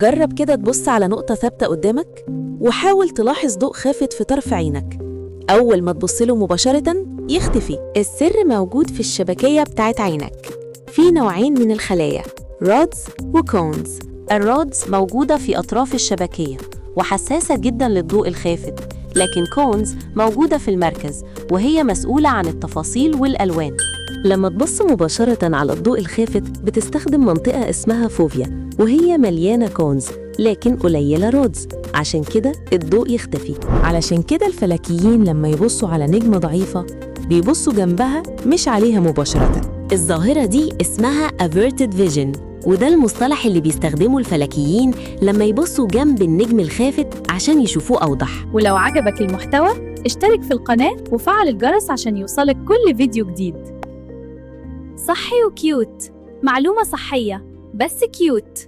جرب كده تبص على نقطة ثابتة قدامك وحاول تلاحظ ضوء خافت في طرف عينك. أول ما تبص له مباشرة يختفي. السر موجود في الشبكية بتاعت عينك. في نوعين من الخلايا، رودز وكونز. الرودز موجودة في أطراف الشبكية وحساسة جدا للضوء الخافت، لكن كونز موجودة في المركز وهي مسؤولة عن التفاصيل والألوان. لما تبص مباشرة على الضوء الخافت بتستخدم منطقة اسمها فوفيا وهي مليانة كونز لكن قليلة رودز، عشان كده الضوء يختفي. علشان كده الفلكيين لما يبصوا على نجمة ضعيفة بيبصوا جنبها مش عليها مباشرة. الظاهرة دي اسمها averted vision، وده المصطلح اللي بيستخدمه الفلكيين لما يبصوا جنب النجم الخافت عشان يشوفوه أوضح. ولو عجبك المحتوى اشترك في القناة وفعل الجرس عشان يوصلك كل فيديو جديد. صحي وكيوت، معلومة صحية بس كيوت.